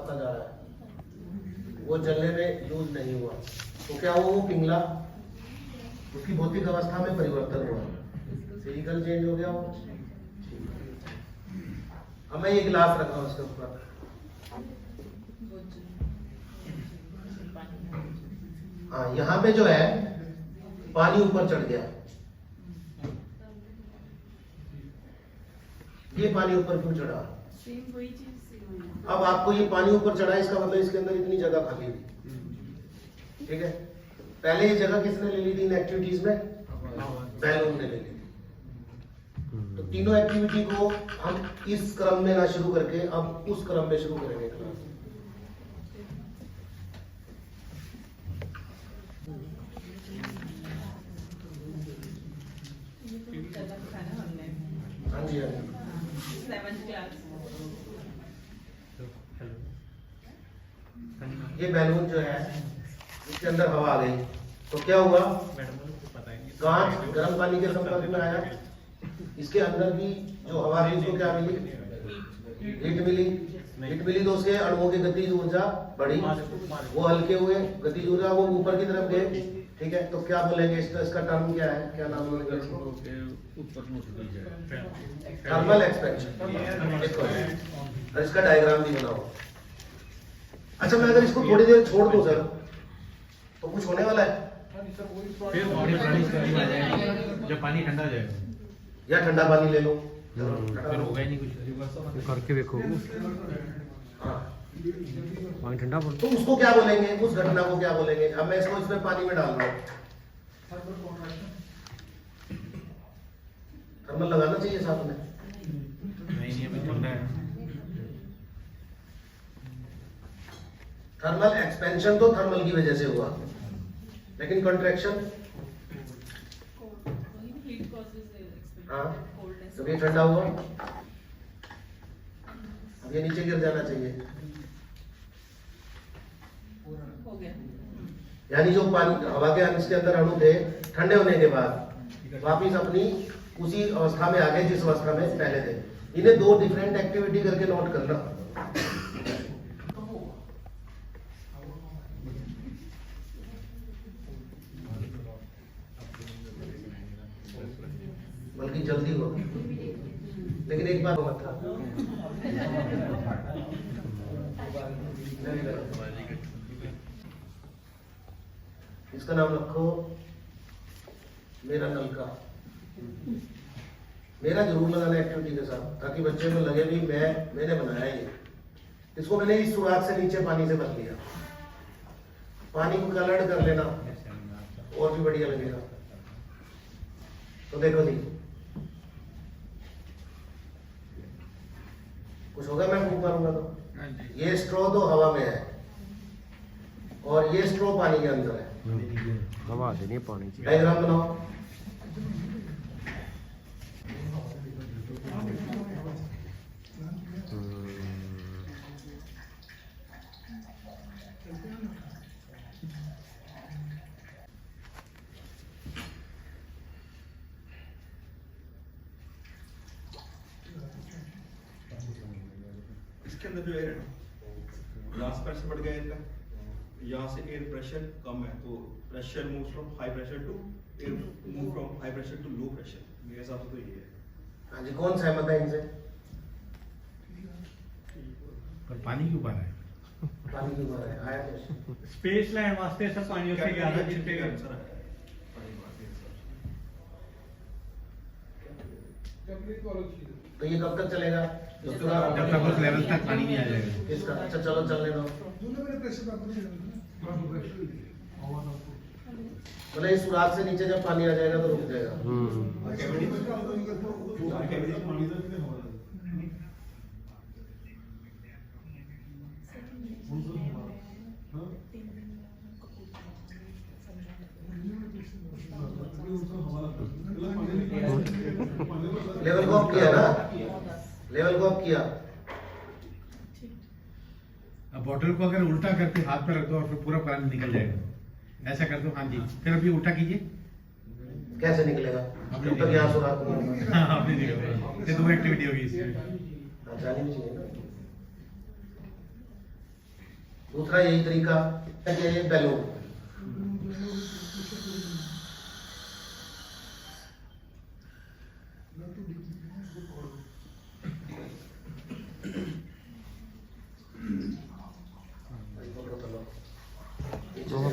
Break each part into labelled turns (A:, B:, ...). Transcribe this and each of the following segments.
A: बढ़ता जा रहा है, वो जलने में यूज नहीं हुआ, तो क्या हुआ? वो पिघला, उसकी भौतिक अवस्था में परिवर्तन हुआ, फिजिकल चेंज हो गया वो। अब मैं ये गिलास रखा उसके ऊपर, हाँ यहाँ पे जो है पानी ऊपर चढ़ गया, ये पानी ऊपर क्यों चढ़ा? अब आपको ये पानी ऊपर चढ़ा, इसका मतलब इसके अंदर इतनी जगह खाली थी, ठीक है। पहले ये जगह किसने ले ली थी इन एक्टिविटीज में? बैलून ने ले ली थी। तो तीनों एक्टिविटी को हम इस क्रम में ना शुरू करके अब उस क्रम में शुरू करेंगे क्लास। हाँ जी, हाँ जी।
B: 7th class.
A: ये बैलून जो है इसके अंदर हवा आ गई, तो क्या हुआ? कांच गर्म पानी के संपर्क में आया, इसके अंदर की जो हवा थी उसको क्या मिली? हीट मिली। हीट मिली तो उसके अणुओं की गतिज ऊर्जा बढ़ी, वो हल्के हुए, गतिज ऊर्जा वो ऊपर की तरफ गए, ठीक है। तो क्या बोलेंगे इसका टर्म क्या है, क्या नाम बोलेंगे इसको? Thermal expansion. और इसका डायग्राम भी बनाओ। अच्छा, मैं अगर इसको थोड़ी देर छोड़ दूं सर, तो कुछ होने वाला है?
C: जब पानी ठंडा हो जाएगा
A: या ठंडा पानी ले लो,
C: फिर होगा ही नहीं कुछ।
D: करके देखो,
A: हाँ।
D: पानी ठंडा पड़।
A: तो उसको क्या बोलेंगे, उस घटना को क्या बोलेंगे? अब मैं इसको इसमें पानी में डाल रहा हूँ, थर्मल लगाना चाहिए साथ में।
C: नहीं अभी ठंडा है।
A: थर्मल एक्सपेंशन तो थर्मल की वजह से हुआ, लेकिन कंट्रैक्शन, हाँ, जब ये ठंडा हुआ अब ये नीचे गिर जाना चाहिए,
B: हो गया।
A: यानी जो पानी हवा के अंश के अंदर अणु थे ठंडे होने के बाद वापिस अपनी उसी अवस्था में आ गए जिस अवस्था में पहले थे। इन्हें दो डिफरेंट एक्टिविटी करके नोट करना। बल्कि जल्दी हो, लेकिन एक बार मत था। इसका नाम रखो मेरा नलका। मेरा जरूर लगाना एक्टिविटी के साथ, ताकि बच्चे को लगे भी मैंने बनाया ये। इसको मैंने इस शुरुआत से नीचे पानी से भर लिया, पानी को कलर्ड कर लेना और भी बढ़िया लगेगा। तो देखो जी, कुछ होगा? मैं फूंक मारूंगा तो ये स्ट्रो तो हवा में है और ये स्ट्रो पानी के अंदर है।
D: हवा देनी है पानी की।
A: डायग्राम बनाओ।
E: इसके अंदर जो एयर है लास्ट प्रेशर बढ़ गया इनका, यहाँ से एयर प्रेशर कम है तो pressure move from high pressure to air move from high pressure to low pressure. मेरे हिसाब से तो ये है।
A: हाँ जी, कौन सहमत है इनसे?
C: पर पानी क्यों पा रहा है?
A: पानी क्यों भरा है? आया तो
F: स्पेस लैंड वास्ते सब पानी उससे ज्यादा जितने
A: तो ये कब तक चलेगा?
C: जब तक उस लेवल तक पानी नहीं आ जाएगा।
A: इसका अच्छा चलो चलने दो। बोले इस सुराख से नीचे जब पानी आ जाएगा तो रुक जाएगा। लेवल को अप किया ना, लेवल को अप किया।
C: अब बॉटल को अगर उल्टा करके हाथ पे रख दो और फिर पूरा पानी निकल जाएगा, ऐसा कर दो। हाँ जी, फिर अभी उल्टा कीजिए।
A: कैसे निकलेगा? जब तक यहाँ सुराख नहीं होगा।
C: हाँ, आपने निकल, ये दो एक्टिविटी होगी इसमें।
A: जानी नहीं चाहिए ना। दूसरा यही तरीका है कि ये बैलून,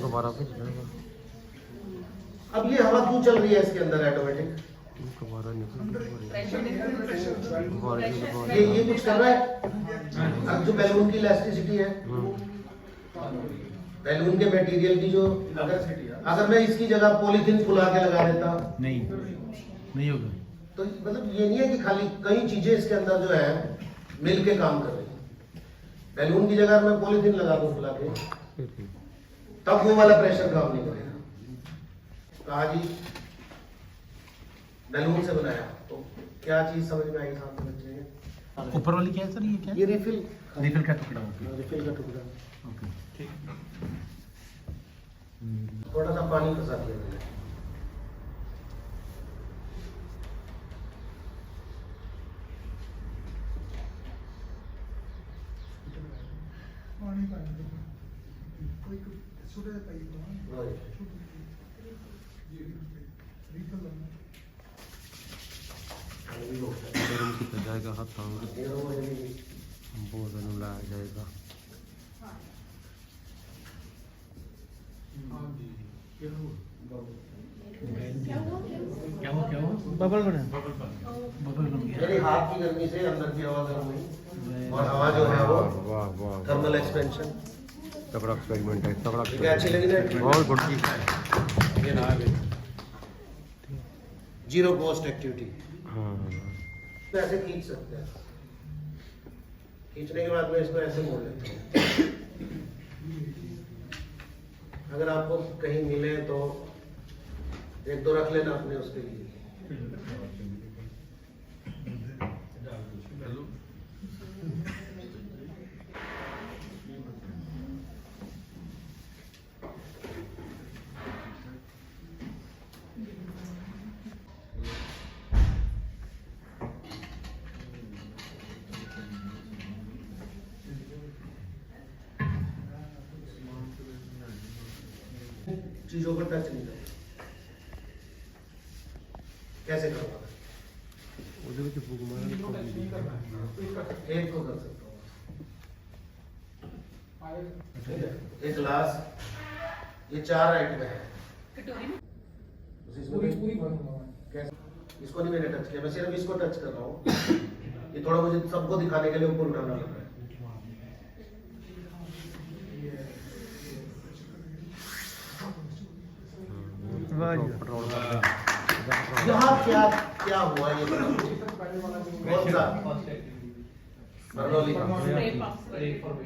D: दोबारा भेज
A: अब ये हवा क्यों चल रही है इसके अंदर ऑटोमेटिक?
D: दोबारा निकल
A: ये कुछ कर रहा है। अब जो बैलून की इलास्टिसिटी है, बैलून के मटेरियल की जो, अगर मैं इसकी जगह पॉलीथीन फुला के लगा देता
C: नहीं होगा।
A: तो मतलब ये नहीं है कि खाली कई चीजें इसके अंदर जो है मिल के काम कर रही है। बैलून की जगह मैं पॉलीथीन लगा दूं फुला के, तब वो वाला प्रेशर काम नहीं करेगा। कहा जी बैलून से बनाया, तो क्या चीज समझ में आई साहब बच्चे?
C: ऊपर वाली क्या है सर, ये क्या
A: ये रिफिल
C: का टुकड़ा होगा।
A: रिफिल का टुकड़ा,
C: ओके ठीक।
A: थोड़ा सा पानी फंसा दिया मैंने।
D: गरम किया जाएगा, हाथ भोजन लाया जाएगा।
C: क्या हुआ? बबल बन गया।
A: मेरे हाथ की गर्मी से अंदर की हवा गर्म हुई, और हवा जो है वो
D: वाह वाह,
A: थर्मल एक्सपेंशन।
D: तगड़ा एक्सपेरिमेंट है, तगड़ा
A: ठीक है, अच्छी लगी ना?
D: बहुत गुड जी।
A: Zero cost activity.
D: हाँ
A: तो ऐसे खींच सकते हैं, खींचने के बाद मैं इसको ऐसे मोड़ लेता हूँ। अगर आपको कहीं मिले तो एक दो रख लेना अपने उसके लिए। चीजों पर टच नहीं करना। कैसे करूँगा? एक को कर सकता हूँ, एक गिलास, ये 4 आइटम है।
B: कटोरी में
A: कैसे? इसको नहीं मैंने टच किया, मैं सिर्फ इसको टच कर रहा हूँ। ये थोड़ा मुझे सबको दिखाने के लिए ऊपर उठाना लग रहा है। यहाँ क्या क्या हुआ ये बताओ? कौन सा? बरनौली का।
B: स्प्रे पंप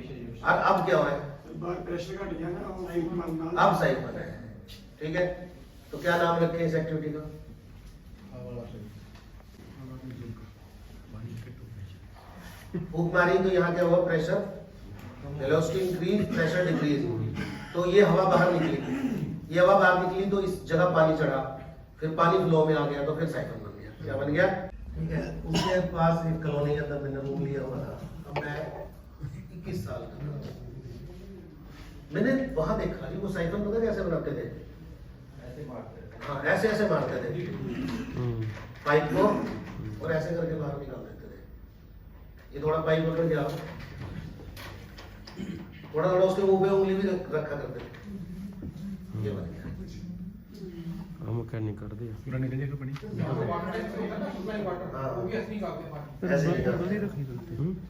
A: और अब क्या हुआ है?
G: प्रेशर घट गया ना,
A: अब सही बना है। ठीक है, तो क्या नाम रखें इस एक्टिविटी का? फूंक मारी तो यहाँ क्या हुआ? Pressure, velocity increase, pressure decrease. तो ये हवा बाहर निकली, ये हवा बाहर निकली तो इस जगह पानी चढ़ा, फिर पानी फ्लो में आ गया, तो फिर साइकिल बन गया। क्या बन गया? ठीक है, उसके पास एक कॉलोनी के अंदर मैंने रूम लिया हुआ था। अब मैं 21 साल का था। मैंने वहां देखा जी, वो साइकिल पता कैसे बनाते थे? हाँ, ऐसे ऐसे मारते थे पाइप को, और ऐसे करके बाहर निकाल देते थे। ये थोड़ा पाइप पकड़ गया, थोड़ा थोड़ा उसके मुंह पे उंगली भी रखा करते थे। ये बन गया।
D: हम क्या नहीं कर दिया,
C: पूरा निकल जाएगा पानी।
A: हाँ, ऐसे निकाल।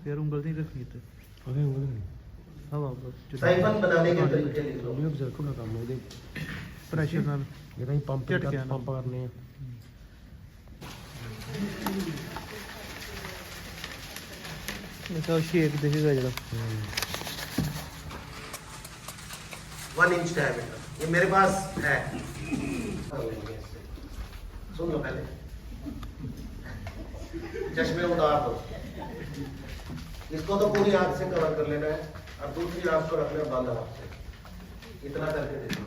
F: फिर उंगल नहीं रखनी तो
D: अरे उंगली
A: साइफन बनाने के तरीके लिख लो।
D: लोग जरूर ना काम है,
F: प्रेशर नाल
D: ये कहीं पंप
F: झटके
D: पंप करने हैं।
F: तो शेक देखेगा जरा
A: 1 इंच डायमीटर, ये मेरे पास है। कर लेंगे इससे। सुन लो पहले, चश्मे उतार दो, इसको तो पूरी आंख से कवर कर लेना है, और दूसरी आंख को रखना है बंद आंख से। इतना करके देखो,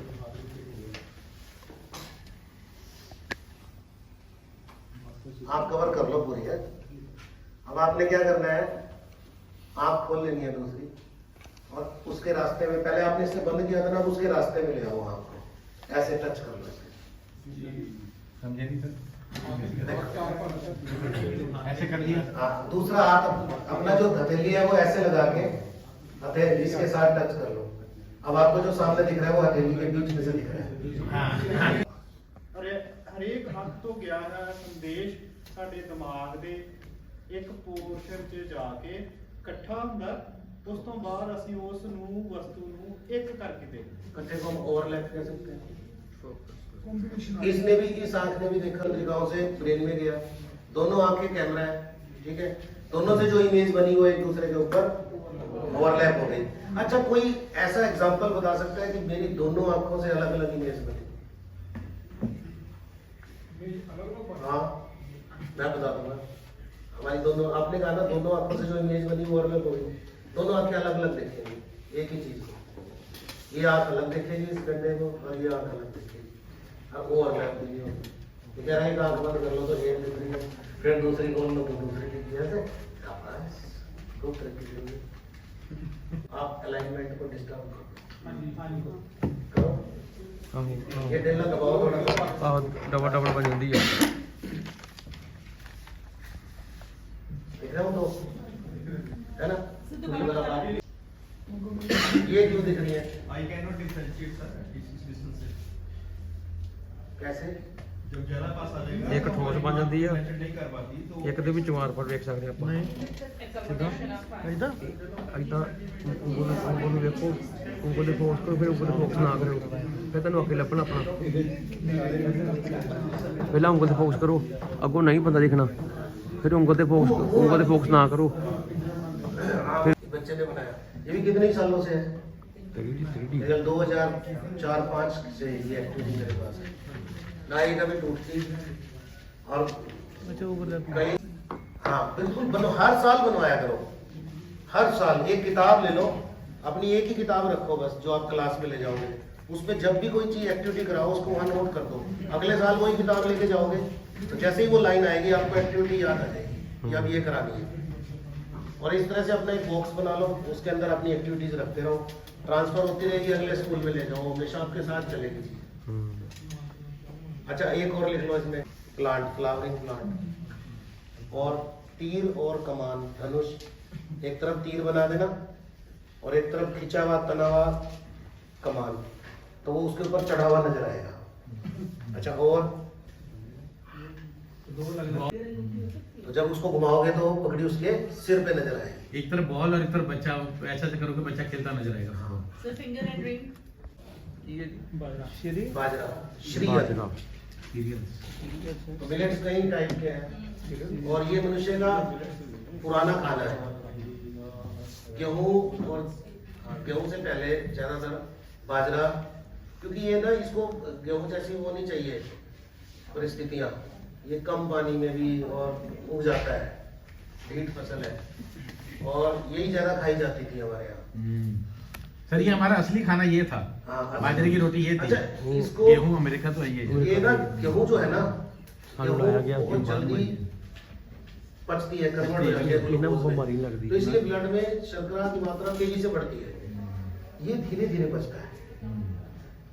A: आप कवर कर लो पूरी है। अब आपने क्या करना है, आंख खोल लेनी है दूसरी, और उसके रास्ते में पहले आपने इससे बंद किया था ना, अब उसके रास्ते में ले आओ आपको, ऐसे टच कर लो इसे।
C: समझे नहीं सर? ऐसे कर दिया।
A: हाँ, दूसरा हाथ अपना जो हथेली है वो ऐसे लगा के हथेली इसके साथ टच कर लो। अब आपको जो सामने दिख रहा है वो हथेली के बीच में से दिख रहा है।
G: ਹਰੇਕ ਹੱਥ ਤੋਂ ਗਿਆ ਹੈ ਸੰਦੇਸ਼ ਸਾਡੇ ਦਿਮਾਗ ਦੇ ਇੱਕ ਪੋਰਸ਼ਨ 'ਚ ਜਾ ਕੇ ਇਕੱਠਾ ਹੁੰਦਾ, ਉਸ ਤੋਂ ਬਾਅਦ ਅਸੀਂ ਉਸ ਨੂੰ ਵਸਤੂ ਨੂੰ ਇੱਕ ਕਰਕੇ ਦੇਖਦੇ
A: इकट्ठे को हम ओवरलैप कर सकते हैं। इसने भी, इस आंख ने भी देखा, तंत्रिकाओं से ब्रेन में गया, दोनों आंखें कैमरा है, ठीक है, दोनों से जो इमेज बनी वो एक दूसरे के ऊपर ओवरलैप हो गई। अच्छा, कोई ऐसा एग्जांपल बता सकता है कि मेरी दोनों आंखों से अलग अलग इमेज बनी? हाँ, मैं बता दूंगा। हमारी दोनों, आपने कहा ना दोनों आंखों से जो इमेज बनी वो अलग हो गई, दोनों आंखें अलग अलग देखेंगी एक ही चीज को। ये आंख अलग देखेगी इस गड्ढे को और ये आंख अलग देखेगी, अब वो अलग नहीं होगी। तो कह रहा है एक आंख बंद कर लो तो एक दिख रही है, फिर दूसरी खोल लो तो दूसरी दिख रही है, ऐसे खूब तरक्की करेंगे। आप अलाइनमेंट को डिस्टर्ब करो, ये डेला दबाओ थोड़ा सा।
D: ਆਹ ਡਬਲ ਡਬਲ ਬਣ ਜਾਂਦੀ ਆ।
A: दिख रहा हूँ तो है ना, ये क्यों दिख रही है?
E: I cannot differentiate sir at this distance से।
A: कैसे?
E: जब जरा पास आ जाएगा
D: एक ठोस बन जाती है।
E: मेथड नहीं कर पाती तो
D: ਇੱਕ ਦੇ ਵਿੱਚ ਵਾਰ ਪਰ ਵੇਖ ਸਕਦੇ ਆਪਾਂ।
F: ਨਹੀਂ
B: इधर
F: ਇਦਾਂ
D: ਇਦਾਂ ਉਂਗਲ ਨੂੰ ਵੇਖੋ, ਉਂਗਲ ਦੇ ਫੋਕਸ ਕਰੋ, ਫਿਰ ਉਂਗਲ ਦੇ ਫੋਕਸ ਨਾ ਕਰੋ, ਫਿਰ ਤੁਹਾਨੂੰ ਅੱਗੇ ਲੱਭਣਾ ਆਪਣਾ। ਪਹਿਲਾਂ ਉਂਗਲ ਤੇ ਫੋਕਸ ਕਰੋ, ਅੱਗੋਂ ਨਹੀਂ ਬੰਦਾ ਦਿਖਣਾ, ਫਿਰ ਉਂਗਲ ਤੇ ਫੋਕਸ ਨਾ ਕਰੋ।
A: बच्चे ने बनाया, ये भी कितने सालों से है?
D: 3D
A: 2004-5 से ये एक्टिविटी मेरे पास है ना, ये कभी टूटती और
F: ਅੱਛਾ ਓਵਰਲੈਪ
A: कहीं। हाँ बिल्कुल, बनो, हर साल बनवाया करो, हर साल एक किताब ले लो, अपनी एक ही किताब रखो बस, जो आप क्लास में ले जाओगे, उसमें जब भी कोई चीज एक्टिविटी कराओ उसको वहाँ नोट कर दो, अगले साल वही किताब लेके जाओगे तो जैसे ही वो लाइन आएगी आपको एक्टिविटी याद आ जाएगी कि अब ये करानी है। और इस तरह से अपना एक बॉक्स बना लो, उसके अंदर अपनी एक्टिविटीज रखते रहो, ट्रांसफर होती रहेगी, अगले स्कूल में ले जाओ, हमेशा आपके साथ चलेगी। अच्छा, एक और लिख लो इसमें, प्लांट, फ्लावरिंग प्लांट, और तीर और कमान, धनुष, एक तरफ तीर बना देना और एक तरफ खिंचा हुआ तना हुआ कमान, तो वो उसके ऊपर चढ़ा हुआ नजर आएगा। अच्छा, और तो जब उसको घुमाओगे तो पकड़ी उसके सिर पे नजर आएगी।
C: एक तरफ बॉल और एक तरफ बच्चा, ऐसा से करोगे बच्चा खेलता नजर आएगा।
B: So finger and ring.
F: ਸ਼ਰੀ
A: बाजरा, श्रीयत,
D: ਬਾਜਰਾ।
A: तो मिलेट्स कई टाइप के हैं, और ये मनुष्य का पुराना खाना है। गेहूं और गेहूं से पहले ज्यादातर बाजरा, क्योंकि ये ना, इसको गेहूं जैसी वो नहीं चाहिए परिस्थितियां, ये कम पानी में भी और उग जाता है, ढीठ फसल है, और यही ज्यादा खाई जाती थी हमारे यहाँ।
C: सर ये हमारा असली खाना ये था,
A: हाँ,
C: बाजरे की रोटी ये थी।
A: अच्छा, इसको
C: गेहूं अमेरिका तो ये है।
A: ये ना गेहूं जो है ना,
D: हाँ,
A: गेहूं
D: लाया गया
A: बहुत
D: कि बाद
A: जल्दी
D: में।
A: पचती है, कन्वर्ट हो जाती है
D: इन्हें
A: ग्लूकोज में।
D: बीमारी लगती
A: तो
D: है।
A: इसलिए ब्लड में शर्करा की मात्रा तेजी से बढ़ती है, ये धीरे धीरे पचता है,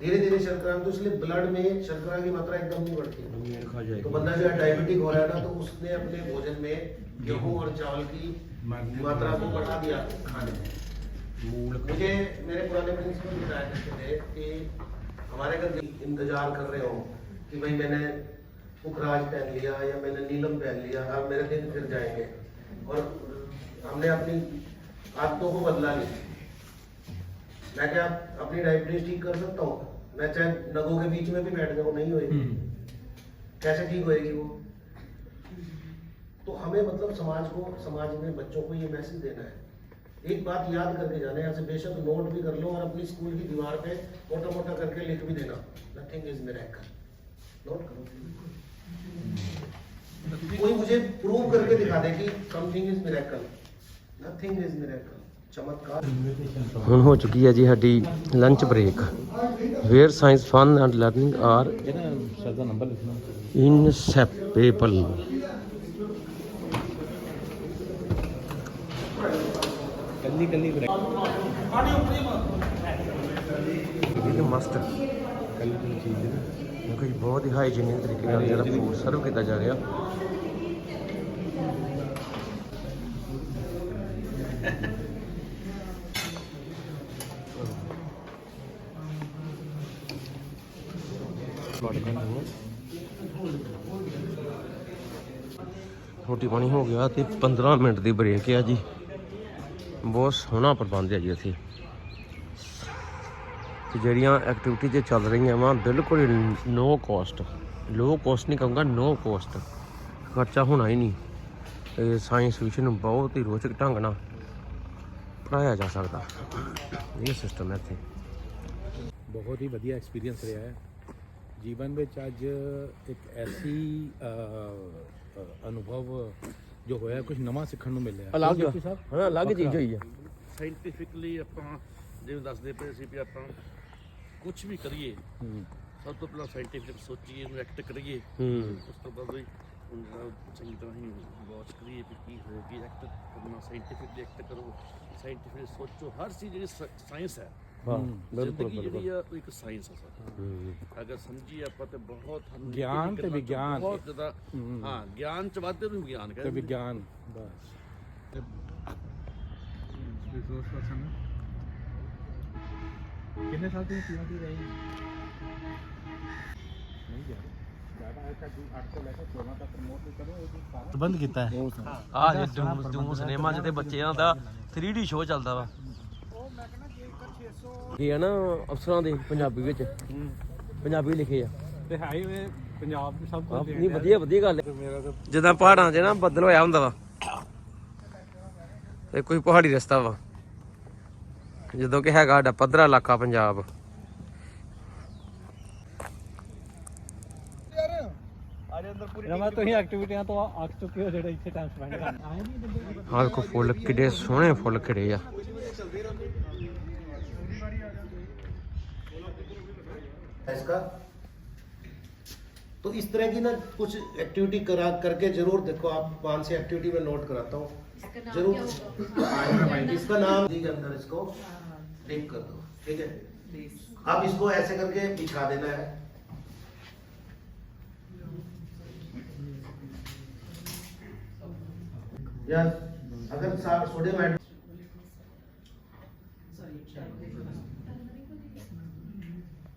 A: धीरे धीरे शर्करा, तो इसलिए ब्लड में शर्करा की मात्रा एकदम नहीं बढ़ती है।
D: मेल खा
A: तो
D: जाएगी।
A: बंदा जो है डायबिटिक हो रहा है ना, तो उसने अपने भोजन में गेहूं और चावल की मात्रा को बढ़ा दिया खाने में।
D: मूल
A: मुझे मेरे पुराने प्रिंसिपल बताया करते थे कि हमारे घर इंतजार कर रहे हो कि भाई मैंने पुखराज पहन लिया या मैंने नीलम पहन लिया, अब मेरे दिन फिर जाएंगे, और हमने अपनी आदतों को बदला नहीं। मैं क्या अपनी डायबिटीज ठीक कर सकता हूँ? मैं चाहे नगों के बीच में भी बैठ जाऊँ, नहीं होएगी। कैसे ठीक होएगी वो? तो हमें मतलब समाज में बच्चों को ये मैसेज देना है। एक बात याद करके जाना है, यहाँ से बेशक नोट भी कर लो और अपनी स्कूल की दीवार पे मोटा मोटा करके लिख भी देना, नथिंग इज मिरेकल। नोट करो, कोई मुझे प्रूव करके दिखा दे कि something is miracle, nothing is miracle, चमत्कार।
D: ਹੁਣ ਹੋ ਚੁੱਕੀ ਹੈ ਜੀ ਸਾਡੀ lunch break. Where science fun and learning are
C: sir का नंबर लिखना।
D: ਇਨਸੈਪਰੇਬਲ।
C: कल्ली
D: ये तो मस्त
C: कल्ली चीज़ है ना।
D: क्योंकि बहुत ही हाइजीनिक तरीके ਨਾਲ ਜਿਹੜਾ ਫੂਡ ਸਰਵ ਕੀਤਾ ਜਾ ਰਿਹਾ। ਰੋਟੀ ਪਾਣੀ ਹੋ ਗਿਆ ਤੇ 15 ਮਿੰਟ ਦੀ ਬ੍ਰੇਕ ਹੈ ਜੀ। ਬਹੁਤ ਸੋਹਣਾ ਪ੍ਰਬੰਧ ਹੈ ਜੀ ਇੱਥੇ ਤੇ ਜਿਹੜੀਆਂ ਐਕਟੀਵਿਟੀ ਜੇ ਚੱਲ ਰਹੀਆਂ ਵਾ ਬਿਲਕੁਲ ਨੋ ਕੋਸਟ, ਲੋ ਕੋਸਟ ਨਹੀਂ ਕਹੂੰਗਾ, ਨੋ ਕੋਸਟ, ਖਰਚਾ ਹੋਣਾ ਹੀ ਨਹੀਂ। ਤੇ ਸਾਇੰਸ ਵਿਸ਼ੇ ਨੂੰ ਬਹੁਤ ਹੀ ਰੋਚਕ ਢੰਗ ਨਾਲ ਪੜ੍ਹਾਇਆ ਜਾ ਸਕਦਾ, ਇਹ ਸਿਸਟਮ ਹੈ ਇੱਥੇ।
C: बहुत ही वधिया एक्सपीरियंस रहा है जीवन में। अज एक ऐसी अनुभव जो होया, कुछ नवा सीखने को मिल रहा
D: ਅਲੱਗ
C: है साहब।
D: ਹਾਂ, ਅਲੱਗ ਚੀਜ਼ ਹੋਈ ਆ।
H: ਸਾਇੰਟੀਫਿਕਲੀ ਆਪਾਂ ਜਿਵੇਂ ਦੱਸਦੇ ਪਏ ਸੀ ਵੀ ਆਪਾਂ ਕੁਝ ਵੀ ਕਰੀਏ ਸਭ ਤੋਂ ਪਹਿਲਾਂ ਸਾਇੰਟੀਫਿਕ ਸੋਚੀਏ, ਉਹਨੂੰ ਐਕਟ ਕਰੀਏ, ਉਸ ਤੋਂ ਬਾਅਦ ਵੀ ਚੰਗੀ ਤਰ੍ਹਾਂ ਹੀ ਵਾਚ ਕਰੀਏ ਵੀ ਕੀ ਹੋਏਗੀ। ਐਕਟ ਕਰਨਾ, ਸਾਇੰਟੀਫਿਕਲੀ ਐਕਟ ਕਰੋ, ਸਾਇੰਟੀਫਿਕਲੀ ਸੋਚੋ। ਹਰ ਚੀਜ਼ ਜਿਹੜੀ ਸਾਇੰਸ ਹੈ,
D: ਹਾਂ
H: ਜ਼ਿੰਦਗੀ ਜਿਹੜੀ ਆ ਉਹ ਇੱਕ ਸਾਇੰਸ ਹੈ ਸਰ। ਅਗਰ ਸਮਝੀਏ ਆਪਾਂ ਤੇ ਬਹੁਤ
C: ਗਿਆਨ ਤੇ ਵਿਗਿਆਨ
H: ਬਹੁਤ ਜ਼ਿਆਦਾ, ਹਾਂ ਗਿਆਨ ਚ ਵਾਧੇ ਨੂੰ ਵਿਗਿਆਨ
C: तो
H: ਕਹਿੰਦੇ।
C: विज्ञान बस रिसोर्स पर्सन कितने साल से पीएचडी रही नहीं ज़्यादा ऐसा 8 से लेकर 14 तक प्रमोट करो तो बंद किया है।
D: ਆ ਜੇ ਡੂਮ ਸਿਨੇਮਾ 'ਚ ਤੇ ਬੱਚਿਆਂ ਦਾ 3D ਸ਼ੋਅ ਚੱਲਦਾ ਵਾ। ਇਹ ਆ ਨਾ ਅਫਸਰਾਂ ਦੇ ਪੰਜਾਬੀ ਵਿੱਚ, ਪੰਜਾਬੀ ਲਿਖੇ ਆ।
C: ਤੇ ਹਾਈਵੇ ਪੰਜਾਬ ਦੇ ਸਭ ਤੋਂ
D: ਨਹੀਂ ਵਧੀਆ ਵਧੀਆ ਗੱਲ ਹੈ। ਜਿੱਦਾਂ ਪਹਾੜਾਂ 'ਚ ਨਾ ਬੱਦਲ ਹੋਇਆ ਹੁੰਦਾ ਵਾ, ਇਹ ਕੋਈ ਪਹਾੜੀ ਰਸਤਾ ਵਾ, ਜਦੋਂ ਕਿ ਹੈਗਾ ਸਾਡਾ ਪੱਧਰਾ ਇਲਾਕਾ ਪੰਜਾਬ।
F: ਰਮਾ ਤੁਸੀਂ ਐਕਟੀਵਿਟੀਆਂ ਤੋਂ ਅੱਕ ਚੁੱਕੇ ਹੋ ਜਿਹੜੇ ਇੱਥੇ ਟਾਈਮ ਸਪੈਂਡ ਕਰਨਾ।
D: ਆਹ ਦੇਖੋ ਫੁੱਲ ਕਿੱਡੇ ਸੋਹਣੇ ਫੁੱਲ ਖਿੜੇ ਆ।
A: इसका तो इस तरह की ना कुछ एक्टिविटी करा करके जरूर देखो। आप 5 से एक्टिविटी में नोट कराता हूँ जरूर। इसका नाम के अंदर इसको टिक कर दो, ठीक है। आप इसको ऐसे करके बिछा देना है। या अगर सोडियम हाइड्रोक्साइड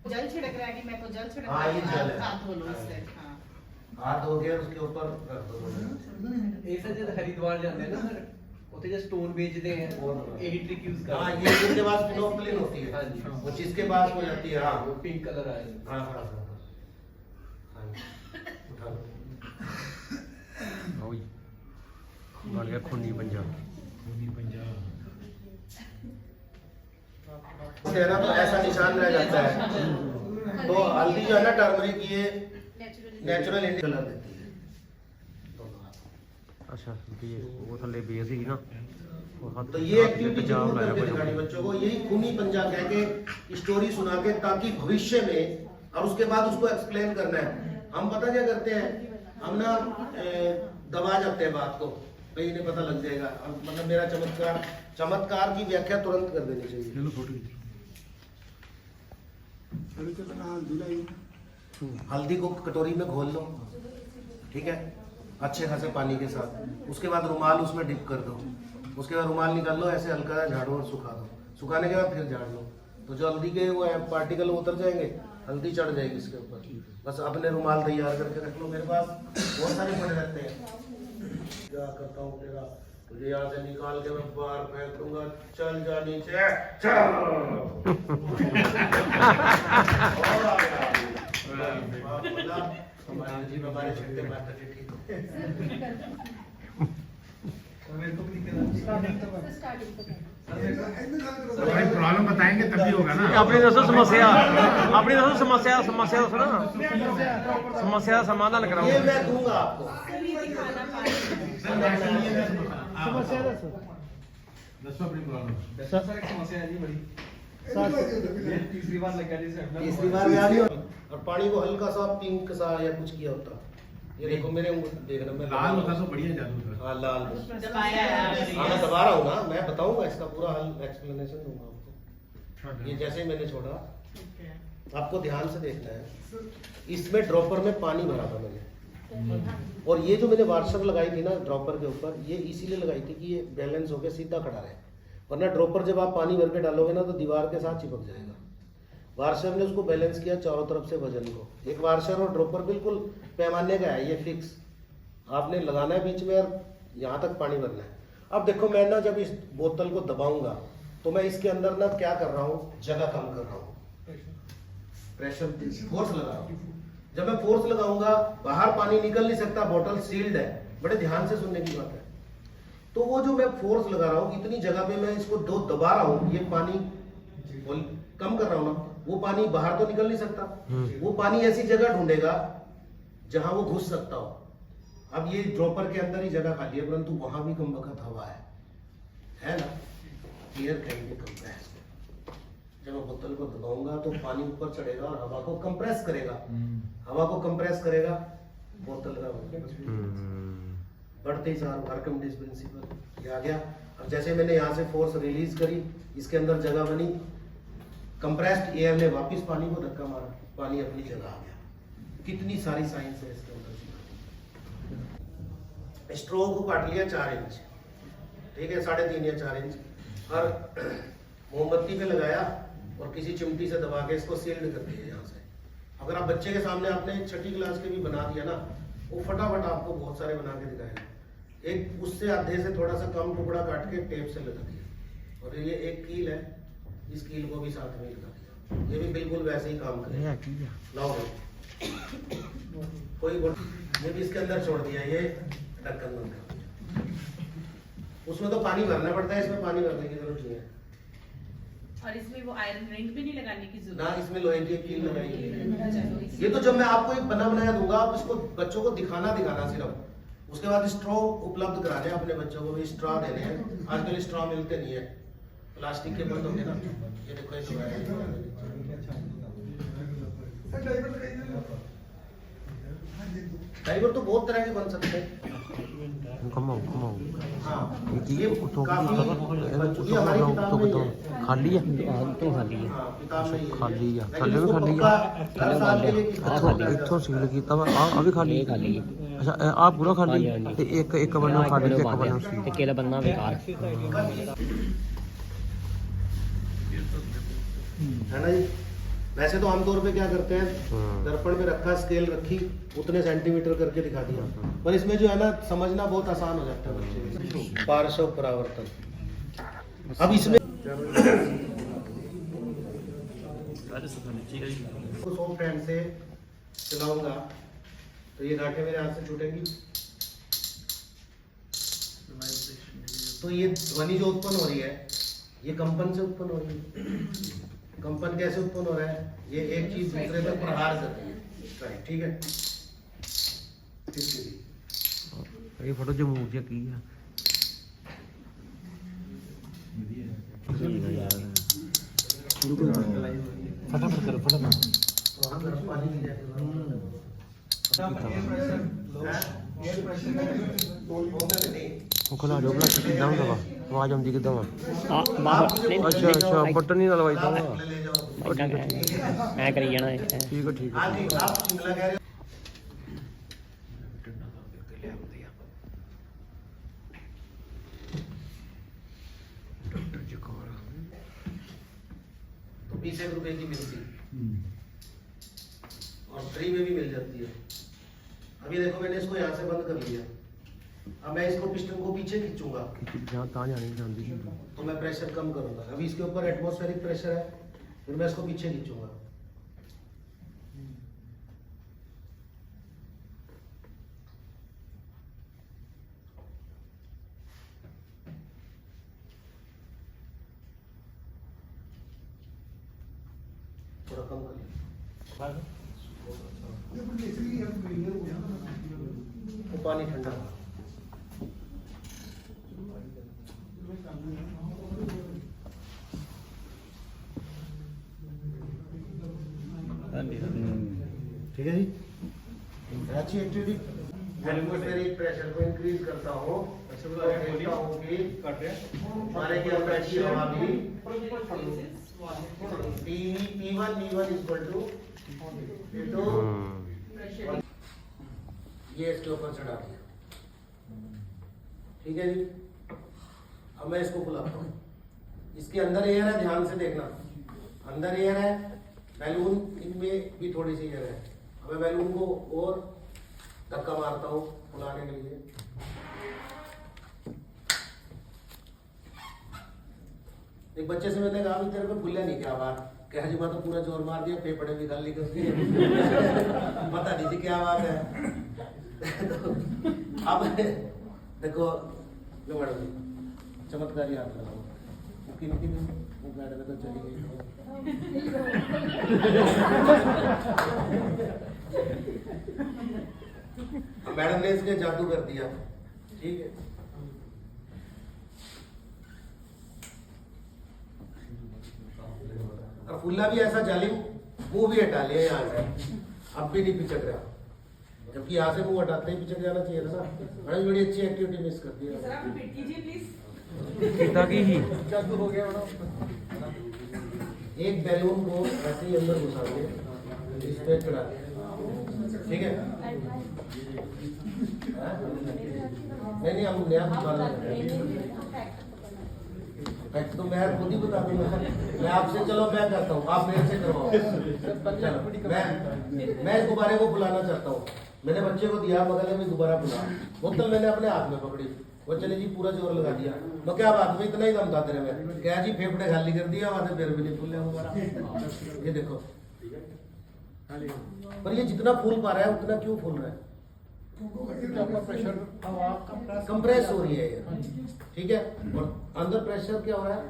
B: जल छिड़क रहा है कि मैं तो जल छिड़क
A: हाँ, ये जल है।
B: हाथ धो लो इससे। हाँ।
A: हाथ धो के उसके ऊपर रख दो।
D: ਇਹ ਸਰ ਜਦ ਹਰਿਦਵਾਰ ਜਾਂਦੇ ਨਾ ਸਰ, ਉੱਥੇ ਜੇ ਸਟੋਨ ਵੇਚਦੇ ਆ, ਇਹੀ ट्रिक यूज
A: हाँ, ये जिसके पास फिनोफ्लिन होती है, वो जिसके पास हो जाती है, हाँ
D: पिंक कलर आए।
A: हाँ हाँ हाँ हाँ, उठा लो।
D: ਓਏ ਬਣ ਗਿਆ ਖੂਨੀ ਪੰਜਾਬ।
A: चेहरा तो ऐसा निशान रह जाता है। तो हल्दी जो है ना, टर्मरिक, ये नेचुरल इंडियन कलर देती है।
D: ਅੱਛਾ ਵੀ ਉਹ ਥੱਲੇ ਬੇਸ ਹੀ ਨਾ, ਉਹ ਹੱਥ
A: तो ये एक्टिविटी जरूर करके दिखानी बच्चों को। यही खूनी पंजा कह के स्टोरी सुना के, ताकि भविष्य में, और उसके बाद उसको एक्सप्लेन करना है। हम पता क्या करते हैं, हम ना दबा जाते हैं बात को, भाई इन्हें पता लग जाएगा। मतलब मेरा चमत्कार की व्याख्या तुरंत कर देनी चाहिए। हल्दी को कटोरी में घोल लो, ठीक है, अच्छे खासे पानी के साथ। उसके बाद रुमाल उसमें डिप कर दो। उसके बाद रुमाल निकाल लो, ऐसे हल्का झाड़ो और सुखा दो। सुखाने के बाद फिर झाड़ लो, तो जो हल्दी के वो पार्टिकल उतर जाएंगे, हल्दी चढ़ जाएगी इसके ऊपर। बस अपने रुमाल तैयार करके रख लो। मेरे पास बहुत सारे पड़े रहते हैं। क्या करता हूँ तेरा, तुझे यहाँ से निकाल के मैं बाहर फेंक दूंगा। चल जा नीचे, चल। और आ गया। हमारे जी हमारे छठे माता जी ठीक हो।
C: भाई प्रॉब्लम बताएंगे तभी होगा ना।
D: ਆਪਣੀ ਦੱਸੋ ਸਮੱਸਿਆ, ਆਪਣੀ ਦੱਸੋ ਸਮੱਸਿਆ, ਸਮੱਸਿਆ ਦੱਸੋ ਨਾ, ਸਮੱਸਿਆ ਦਾ ਸਮਾਧਾਨ
A: ये
D: ਕਰਾਓ।
A: मैं दूंगा आपको।
F: ਸਮੱਸਿਆ ਦੱਸੋ।
C: दसो अपनी प्रॉब्लम।
D: ਸਰ ਇੱਕ ਸਮੱਸਿਆ ਹੈ ਜੀ ਬੜੀ। तीसरी बार लगा जी
A: तीसरी बार भी आ रही हो। और पानी को हल्का सा पिंक सा या कुछ किया होता, ये देखो मेरे देखना मैं
C: लाल होता तो बढ़िया जादू था।
A: हाँ लाल।
B: दबाया है।
A: हाँ मैं दबा रहा हूँ ना, मैं बताऊंगा इसका पूरा हल एक्सप्लेनेशन दूंगा आपको। ये जैसे ही मैंने छोड़ा, आपको ध्यान से देखना है, इसमें ड्रॉपर में पानी भरा था मैंने, और ये जो मैंने वार्शर लगाई थी ना ड्रॉपर के ऊपर, ये इसीलिए लगाई थी कि ये बैलेंस होकर सीधा खड़ा रहे, वरना ड्रॉपर जब आप पानी भर के डालोगे ना तो दीवार के साथ चिपक जाएगा। वार्शर ने उसको बैलेंस किया चारों तरफ से वजन को। एक वार्शर और ड्रॉपर बिल्कुल पैमाने का है, ये फिक्स आपने लगाना है बीच में और यहाँ तक पानी भरना है। अब देखो मैं ना जब इस बोतल को दबाऊंगा तो मैं इसके अंदर ना क्या कर रहा हूँ, जगह कम कर रहा हूँ, प्रेशर फोर्स लगा रहा हूँ। जब मैं फोर्स लगाऊंगा बाहर पानी निकल नहीं सकता, बोतल सील्ड है। बड़े ध्यान से सुनने की बात है। तो वो जो मैं फोर्स लगा रहा हूँ इतनी जगह पे मैं इसको दो दबा रहा हूँ, ये पानी कम कर रहा हूँ ना, वो पानी बाहर तो निकल नहीं सकता, वो पानी ऐसी जगह ढूंढेगा जहां वो घुस सकता हो। अब ये ड्रॉपर के अंदर ही जगह खाली है, परंतु वहां भी कम वक्त हवा है ना, एयर कैन बी कंप्रेस्ड। जब मैं बोतल को दबाऊंगा तो पानी ऊपर चढ़ेगा और हवा को कंप्रेस करेगा, हवा को कंप्रेस करेगा, बोतल का बढ़ते ही सार आर्किमिडीज प्रिंसिपल ये आ गया। अब जैसे मैंने यहाँ से फोर्स रिलीज करी, इसके अंदर जगह बनी, कंप्रेस्ड एयर ने वापस पानी को धक्का मारा, पानी अपनी जगह आ गया। कितनी सारी साइंस है इसके अंदर। स्ट्रो को काट लिया 4 इंच, ठीक है, 3.5 या 4 इंच, और मोमबत्ती पे लगाया और किसी चिमटी से दबा के इसको सील्ड कर दिया यहाँ से। अगर आप बच्चे के सामने आपने 6ठी क्लास के भी बना दिया ना, वो फटाफट आपको बहुत सारे बना के दिखाएगा। एक उससे आधे से थोड़ा सा कम टुकड़ा काट के टेप से लगा दिया, और ये एक कील है, इस कील को भी साथ में लगा दिया, ये भी बिल्कुल वैसे ही काम करेगा। लाओ कोई ये भी इसके अंदर छोड़ दिया, ये ढक्कन बंद कर दिया। उसमें तो पानी भरना पड़ता है, इसमें पानी भरने की जरूरत नहीं है।
B: और इसमें वो आयरन रिंग भी नहीं लगाने की जरूरत
A: ना, इसमें लोहे की कील लगाएगी।
B: है।
A: ये तो जब मैं आपको एक बना बनाया दूंगा, आप इसको बच्चों को दिखाना सिर्फ, उसके बाद स्ट्रॉ उपलब्ध कराने हैं अपने बच्चों को भी, स्ट्रॉ देने हैं। आजकल स्ट्रॉ मिलते नहीं है, प्लास्टिक के बंद होंगे ना। ये देखो ये डाइवर तो बहुत तरह के बन सकते हैं।
D: घुमाओ
A: हाँ,
D: ये तो
A: काफी ये हमारी किताब में ही है।
D: खाली है,
F: तो खाली है।
A: हाँ, किताब में ही है।
D: खाली है,
A: लेकिन
D: थल्ले भी
A: इसको
D: खाली
A: पक्का
D: है।
A: हर साल के लिए किताब
D: इथों सील कीता वा आ भी खाली
F: ये खाली है।
D: अच्छा आ पूरा खाली ते एक बन्नो खाली ते एक बन्नो सील।
F: ते केला बनना बेकार
A: है ना जी। वैसे तो आमतौर पे क्या करते हैं, दर्पण में रखा, स्केल रखी, उतने सेंटीमीटर करके दिखा दिया, पर इसमें जो है ना समझना बहुत आसान हो जाता है बच्चे को। पार्श्व परावर्तन। अब इसमें को 100 फ्रेंड से चलाऊंगा तो ये गांठें मेरे हाथ से छूटेंगी, तो ये ध्वनि जो उत्पन्न हो रही है ये कंपन से उत्पन्न हो रही है। कंपन कैसे उत्पन्न हो रहा है, ये एक चीज दूसरे पर प्रहार कर रही है, राइट, ठीक है।
D: ये फोटो जो मूव की है फटाफट करो फटाफट।
A: पानी की
D: खुला जो बला कितना ਹੁੰਦਾ ਵਾ ਆਵਾਜ਼ ਆਉਂਦੀ ਕਿਦਾਂ ਵਾ
F: बाहर
D: ਅੱਛਾ ਬਟਨ ਨਹੀਂ ਲਵਾਈ ਤਾਂ
A: ले जाओ।
F: मैं करी जाना है
D: ਠੀਕ ਹੈ ਠੀਕ
A: हाँ
D: ਹੈ।
A: जी, आप शिमला कह रहे हो। तो 20 रुपए की मिलती है और फ्री में भी मिल जाती है। अभी देखो मैंने इसको यहाँ से बंद कर लिया, अब मैं इसको पिस्टन को पीछे खींचूंगा
D: ਜਾਂ ਤਾਂ ਜਾਣੀ ਜਾਂਦੀ ਸੀ।
A: तो मैं प्रेशर कम करूंगा। अभी इसके ऊपर एटमॉस्फेरिक प्रेशर है, फिर मैं इसको पीछे खींचूंगा। थोड़ा कम कर लिया, वो पानी ठंडा हुआ। ठीक है जी, अच्छी एक्टिविटी। एटमॉस्फेरिक प्रेशर को इंक्रीज करता हूँ तो देखता हूँ कि हमारे के अंदर की हवा भी P1 इक्वल टू ये इसके ऊपर चढ़ा दिया। ठीक है जी, अब मैं इसको खुलाता हूँ। इसके अंदर एयर है, ध्यान से देखना, अंदर एयर है, बैलून इनमें भी थोड़ी सी एयर है। अब मैं बैलून को और धक्का मारता हूँ फुलाने के लिए। एक बच्चे से मैंने कहा तेरे को फुल्ला नहीं क्या बात, कह जी मैं तो पूरा जोर मार दिया, फेफड़े भी खाली कर दिए पता नहीं थी क्या बात है। अब देखो लो मैडम जी, चमत्कारी हाथ लगाओ, मैडम तो चली गई। मैडम ने इसलिए जादू कर दिया। ठीक है, और फुल्ला भी ऐसा जालिम, मुंह भी हटा लिया यहाँ से, अब भी नहीं पिचक रहा, जबकि यहाँ से मुंह हटाते ही पिचक जाना चाहिए था ना। मैडम बड़ी अच्छी एक्टिविटी मिस कर दी है।
F: जादू हो गया मैडम।
A: एक बैलून को ऐसे ही अंदर घुसा के इस पे चढ़ा दिया। ठीक है, नहीं हम नया निकालना है। तो मैं खुद ही बता दूंगा, मैं आपसे चलो मैं करता हूँ, आप मेरे से करवाओ। मैं इस गुब्बारे को फुलाना चाहता हूँ। मैंने बच्चे को दिया, मगर में दोबारा फुला, बोतल मैंने अपने हाथ में पकड़ी, वो चले जी पूरा जोर लगा दिया। मैं क्या बात में इतना ही दम था तेरे में, क्या जी फेफड़े खाली कर दिया, वहां से फिर भी नहीं फूल दोबारा। ये देखो, पर ये जितना फूल पा रहा है उतना क्यों फूल रहा है?
G: प्रेशर हवा
A: कंप्रेस हो रही है ये। ठीक है, और अंदर प्रेशर क्या हो रहा है?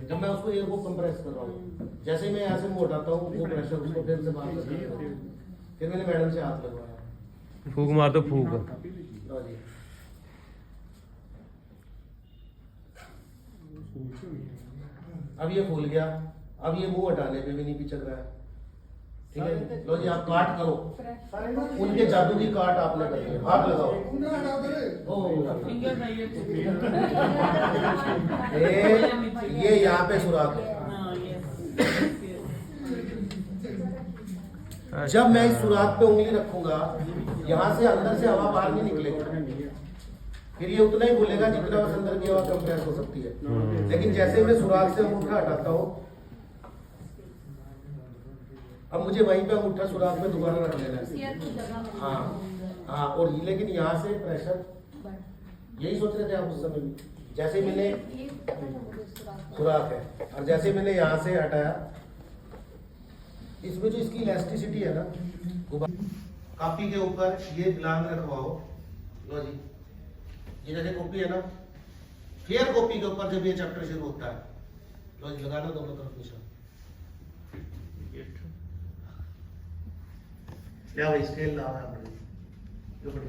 A: जब मैं उसको एयर को कंप्रेस कर रहा हूँ, जैसे ही मैं यहाँ से मोटाता हूँ वो प्रेशर उसको फिर से बाहर कर देता है। फिर मैंने मैडम से हाथ लगवाया,
D: फूक मार दो फूक।
A: लो जी, अब ये फूल गया, अब ये मुंह हटाने पे भी नहीं पिचक रहा है। ठीक है, लो जी आप काट करो, उनके जादू की काट आपने कर दी, हाथ लगाओ। ये यहाँ पे सुराख है। जब मैं इस सुराख पे उंगली रखूंगा, यहाँ से अंदर से हवा बाहर नहीं निकलेगी, फिर ये उतना ही बोलेगा जितना उस अंदर की हवा कंप्रेस हो सकती है। लेकिन जैसे मैं सुराख से अंगूठा हटाता हूँ, अब मुझे वहीं पे अंगूठा सुराख में दोबारा रख लेना है। हाँ हाँ, और लेकिन यहाँ से प्रेशर, यही सोच रहे थे आप उस समय भी, जैसे मैंने सुराख है और जैसे मैंने यहाँ से हटाया, इसमें जो इसकी इलास्टिसिटी है ना, कॉपी के ऊपर ये ध्यान रखवाओ। लो जी, ये जैसे कॉपी है ना, फेयर कॉपी के ऊपर जब ये चैप्टर शुरू होता है, लो जी लगाना दोनों तरफ निशान। क्या भाई स्केल ला रहा है जो बड़ी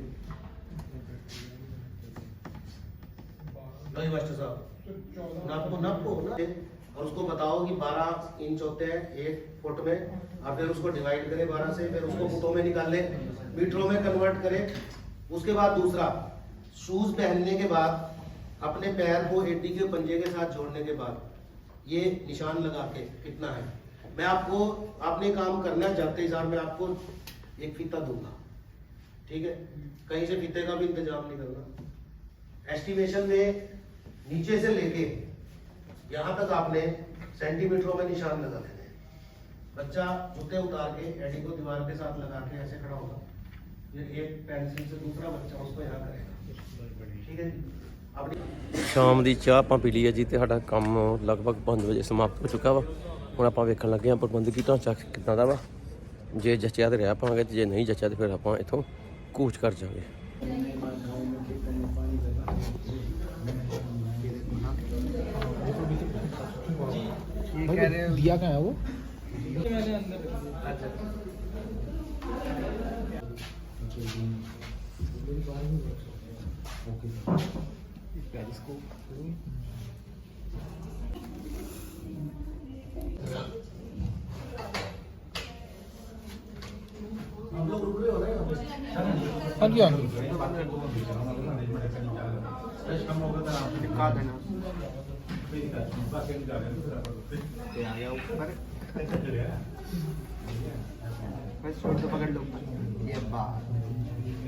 A: भाई मास्टर साहब, नापो ना, और उसको बताओ कि 12 इंच होते हैं 1 फुट में, और फिर उसको डिवाइड करें 12 से, फिर उसको फुटों में निकाल लें, मीटरों में कन्वर्ट करें। उसके बाद दूसरा, शूज पहनने के बाद अपने पैर को एडी के पंजे के साथ जोड़ने के बाद ये निशान लगा के कितना है, मैं आपको, आपने काम करना जाते ही सार मैं आपको एक फीता दूंगा। ठीक है, कहीं से फीते का भी इंतजाम नहीं करना। एस्टिमेशन में नीचे से लेके यहाँ तक आपने सेंटीमीटरों में निशान लगा देने। बच्चा जूते उतार के एडी को दीवार के साथ लगा के ऐसे खड़ा होगा, फिर एक पेंसिल से दूसरा बच्चा उसको यहाँ करेगा। ठीक है,
D: ਸ਼ਾਮ ਦੀ ਚਾਹ ਆਪਾਂ ਪੀ ਲਈ ਹੈ ਜੀ, ਤੇ ਸਾਡਾ ਕੰਮ ਲਗਭਗ 5 ਵਜੇ ਸਮਾਪਤ ਹੋ ਚੁੱਕਾ ਵਾ। ਹੁਣ ਆਪਾਂ ਵੇਖਣ ਲੱਗੇ ਹਾਂ ਪ੍ਰਬੰਧਕੀ ਢਾਂਚਾ ਕਿੱਦਾਂ ਦਾ ਵਾ, ਜੇ ਜੱਚਿਆ ਤੇ ਰਹਿ ਪਾਵਾਂਗੇ, ਤੇ ਜੇ ਨਹੀਂ ਜੱਚਿਆ ਤੇ ਫਿਰ ਆਪਾਂ ਇੱਥੋਂ ਕੂਚ ਕਰ ਜਾਵਾਂਗੇ।
F: दिया कहाँ है वो?
A: हम लोग रुक रहे हो ना यहाँ पे?
C: ਹਾਂਜੀ ਹਾਂਜੀ
A: चिपका देना
F: आ गया ऊपर बस छोड़ दो पकड़ लो ये बात